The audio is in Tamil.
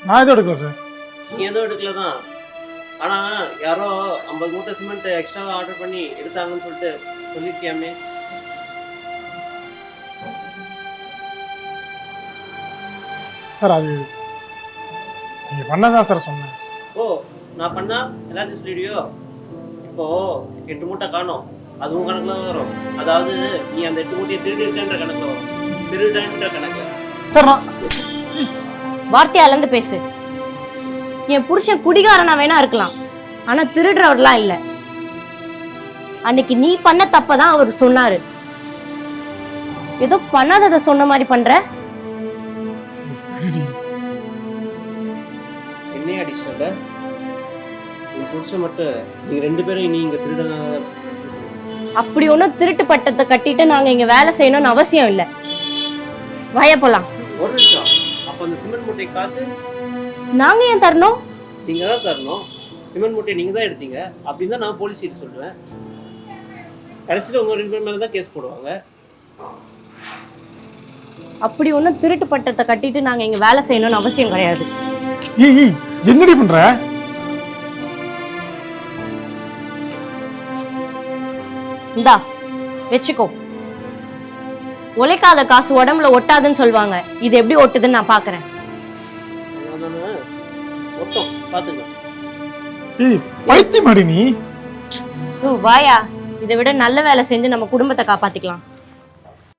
நான் எதுவும் எடுக்கல சார். நீ எதுவும் எடுக்கல தான். ஆனால் யாரோ 50 மூட்டை சிமெண்ட் எக்ஸ்ட்ராவாக ஆர்டர் பண்ணி எடுத்தாங்கன்னு சொல்லிட்டு சொல்லியிருக்கியாமே. சார் அது நீங்கள் பண்ணதான் சார் சொன்னேன். ஓ, நான் பண்ணா எல்லாத்தையும் சொல்லிடுவியோ? இப்போ 8 மூட்டை காணோம், அதுவும் கணக்கில் தான் வரும். அதாவது நீ அந்த 8 மூட்டையை திருடி இருக்கன்ற கணக்கில் வரும், திருடன்ற கணக்கில். சார் நான் வார்த்தையை அளந்து பேசு. என் புருஷன் குடிகாரனா வேணா இருக்கலாம், ஆனா திருடுறவர்லாம் இல்ல. அன்னைக்கு நீ பண்ண தப்பதான் அவர் சொன்னாரு. ஏதோ பண்ணாததை சொன்ன மாதிரி பண்ற. என்னையே அடி சொல்ல? உன் புருஷன் மட்டும் நீங்க 2 பேரும் இனி இங்க திருடனா? அப்படி ஒன்றும் திருட்டு பட்டத்தை கட்டிட்டு நாங்க இங்க வேலை செய்யணும்னு அவசியம் இல்லை. வய போலாம். ஒரு நிமிஷம், அப்ப அந்த சிமெண்ட் மூட்டை காசு நாங்க ஏன் தரணும்? நீங்க தான் தரணும். சிமெண்ட் மூட்டையை நீங்க தான் எடுத்தீங்க அப்படின்னு தான் நான் போலீஸ் கிட்ட சொல்றேன். கடைசியில் உங்க 2 பேர் மேல தான் கேஸ் போடுவாங்க. அப்படி ஒன்றும் திருட்டு பட்டத்தை கட்டிட்டு நாங்க இங்க வேலை செய்யணும்னு அவசியம் கிடையாது. ஏய் என்னடி பண்ற? இந்தா வச்சுக்கோ. உழைக்காத காசு உடம்புல ஒட்டாதுன்னு சொல்லுவாங்க. இது எப்படி ஒட்டுதுன்னு நான் பாக்குறேன். ஒட்டும், பாத்துக்க. ஏய் பைத்தியமாடி நீ. வாயா, இதை விட நல்ல வேலை செஞ்சு நம்ம குடும்பத்தை காப்பாத்திக்கலாம்.